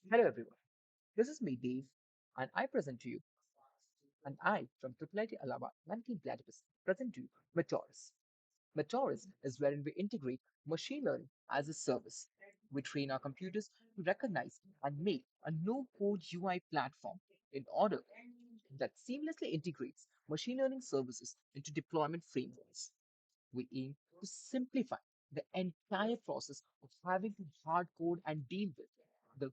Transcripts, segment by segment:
Hello everyone, this is me Dave and I present to you and I from Triple IT Allahabad 19 Platypus present to you Mentoris. Mentoris is wherein we integrate machine learning as a service. We train our computers to recognize and make a no-code UI platform in order that seamlessly integrates machine learning services into deployment frameworks. We aim to simplify the entire process of having to hard code and deal with the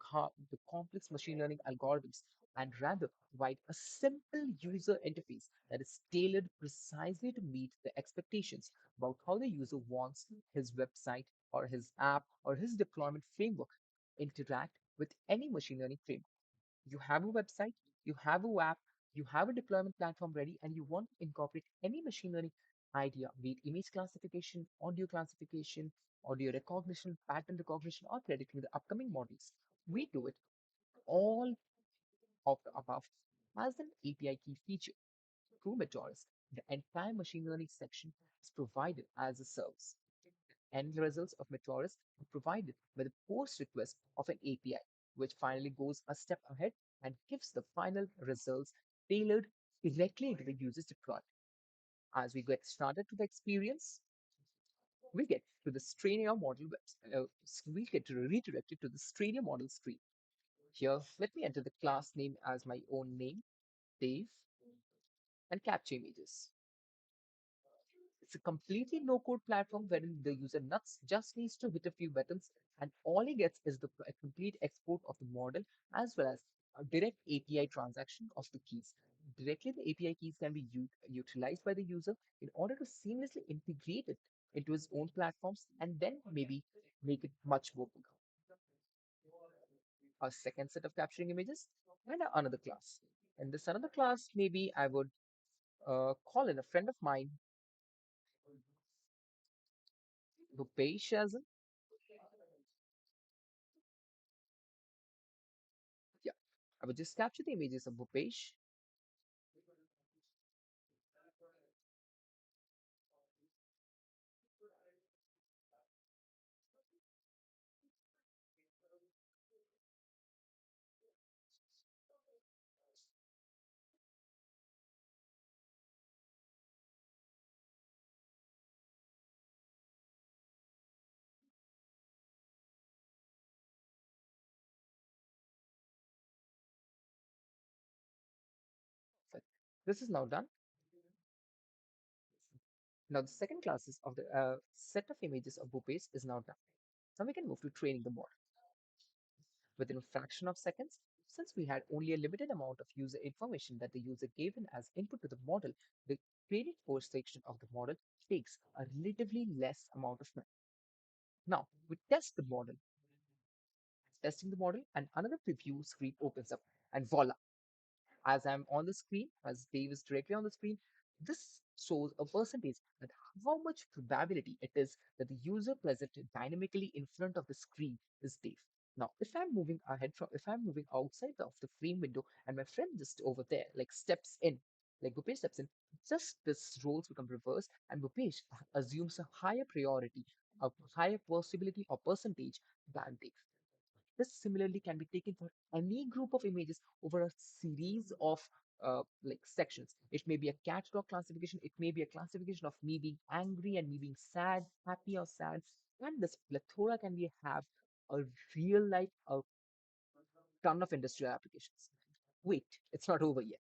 complex machine learning algorithms and rather provide a simple user interface that is tailored precisely to meet the expectations about how the user wants his website or his app or his deployment framework interact with any machine learning framework. You have a website, you have a app, you have a deployment platform ready, and you want to incorporate any machine learning idea, be it image classification, audio recognition, pattern recognition, or predicting the upcoming models. We do it all of the above as an API key feature. Through Mentoris, the entire machine learning section is provided as a service. End results of Mentoris are provided by the post request of an API, which finally goes a step ahead and gives the final results tailored directly into the user's deployment. As we get started to the experience, we get to the Strania model we get to redirected to the Strania model screen. Here, let me enter the class name as my own name, Dave, and capture images. It's a completely no-code platform wherein the user nuts just needs to hit a few buttons and all he gets is a complete export of the model as well as a direct API transaction of the keys. Directly, the API keys can be utilized by the user in order to seamlessly integrate it into his own platforms and then maybe make it much more bigger. A second set of capturing images and another class. In this another class, maybe I would call in a friend of mine, Rupesh, as yeah, I would just capture the images of Bhupesh. So this is now done. Now the second classes of the set of images of Bhupesh is now done. Now we can move to training the model. Within a fraction of seconds, since we had only a limited amount of user information that the user gave in as input to the model, the training force section of the model takes a relatively less amount of time. Now we test the model, testing the model, and another preview screen opens up, and voila, as I'm on the screen, as Dave is directly on the screen, this shows a percentage that how much probability it is that the user present dynamically in front of the screen is Dave. Now, if I'm moving outside of the frame window and my friend just over there, like steps in, like Bhupesh steps in, just this roles become reversed and Bhupesh assumes a higher priority, a higher possibility or percentage than Dave. This similarly can be taken for any group of images over a series of like sections. It may be a cat dog classification, it may be a classification of me being angry and me being sad, happy or sad. And this plethora can be have a real life, a ton of industrial applications. Wait, it's not over yet.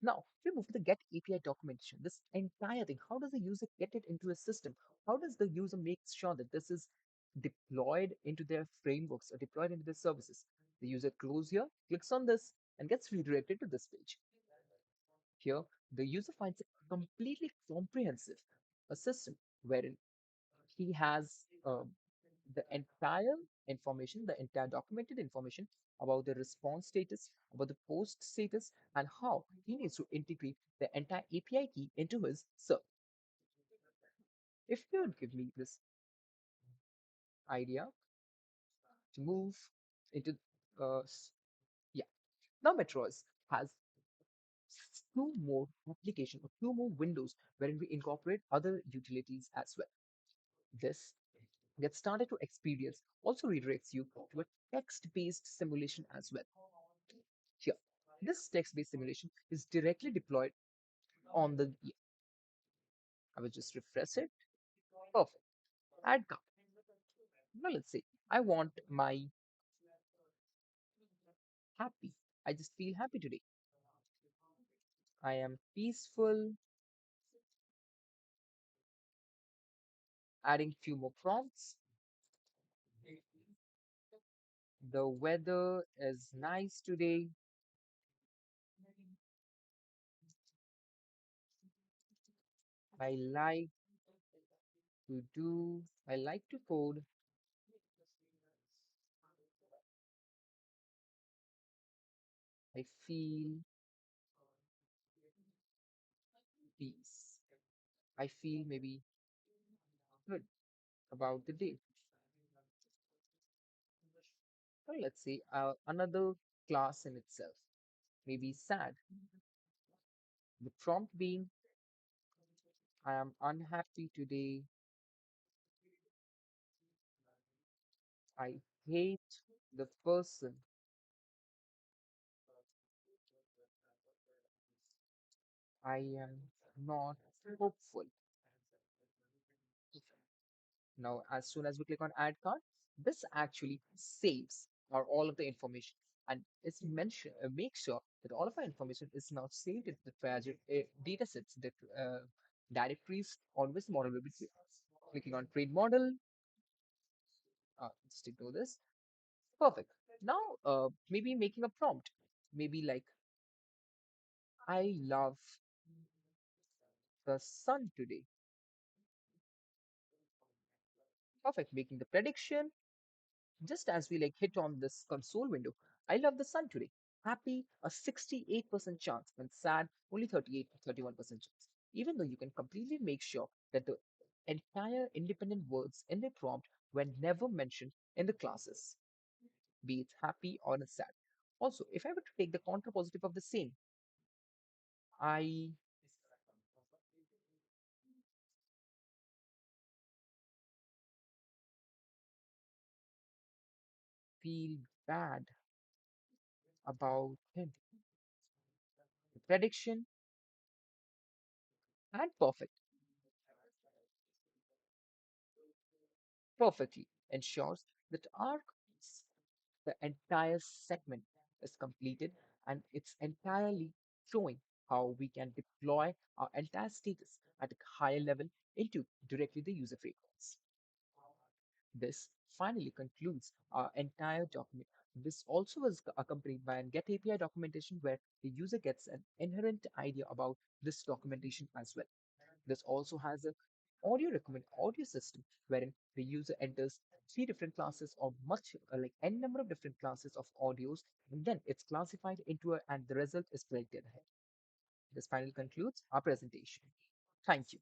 Now, if we move to the get API documentation, this entire thing, how does the user get it into a system? How does the user make sure that this is deployed into their frameworks or deployed into their services? The user goes here, clicks on this, and gets redirected to this page. Here, the user finds a completely comprehensive a system wherein he has the entire information, the entire documented information about the response status, about the post status, and how he needs to integrate the entire API key into his server. If you would give me this idea to move into, yeah, now Metros has two more application or two more windows wherein we incorporate other utilities as well. This Get started to experience also redirects you to a text-based simulation as well. Here, this text-based simulation is directly deployed on the. I will just refresh it. Perfect. Add card. Now let's say I want my happy. I just feel happy today. I am peaceful. Adding few more prompts. The weather is nice today. I like I like to code. I feel peace. I feel maybe good about the day. Or let's say another class in itself, maybe sad. The prompt being, I am unhappy today. I hate the person. I am not hopeful. Now, as soon as we click on add card, this actually saves our all of the information and it's mention make sure that all of our information is now saved in the tragic data sets, the directories on which model will be saved. Clicking on trade model, just ignore this. Perfect. Now, maybe making a prompt, maybe like I love the sun today. Perfect. Making the prediction just as we like hit on this console window. I love the sun today. Happy, a 68% chance, and sad, only 38 to 31% chance. Even though you can completely make sure that the entire independent words in the prompt were never mentioned in the classes, be it happy or sad. Also, if I were to take the contrapositive of the same, I feel bad about him. The prediction and perfectly ensures that our the entire segment is completed and it's entirely showing how we can deploy our entire status at a higher level into directly the user frameworks. This finally concludes our entire document. This also is accompanied by an Get API documentation where the user gets an inherent idea about this documentation as well. This also has a audio system wherein the user enters three different classes or much like n number of different classes of audios, and then it's classified into a and the result is predicted ahead. This finally concludes our presentation. Thank you.